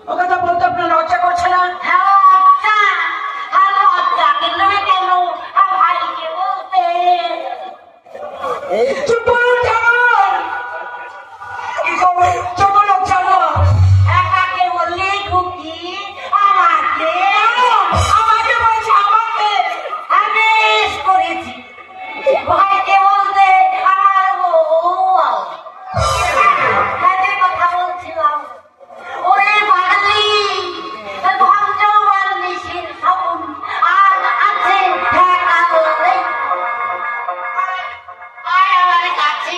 ও কথা বলতে আপনার লজ্জা করছে না? চুপ করুন জামাল। কি করবো? চুপ লজ্জা না। আমাকে বলছে আমাকে আমি করেছি ভাইকে বলতে আমার বউ কথা বলছিলাম। ওরে বাঙালি ভঞ্জ বার্নিশের সাবুন আর আছে আমার কাছে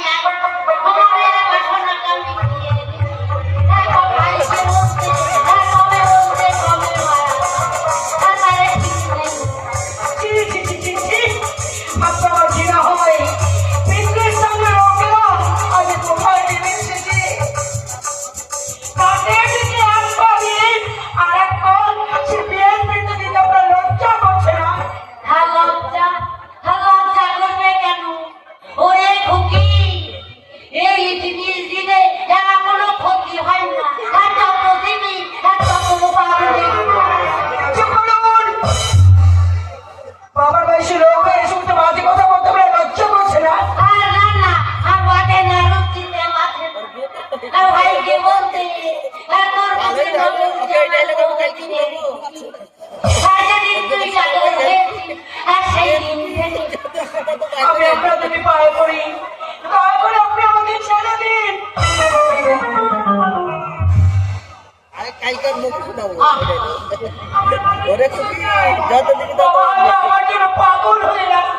বাবার বয়সী লোক এই সমস্ত বাজে কথা বলতে পারে, লজ্জা করছে না? আমি আপনাদের পায়ে পড়ি, দয়া করে আপনি আমাকে ছেড়ে দিন। আমার জন্য পাগল হয়ে যাচ্ছে।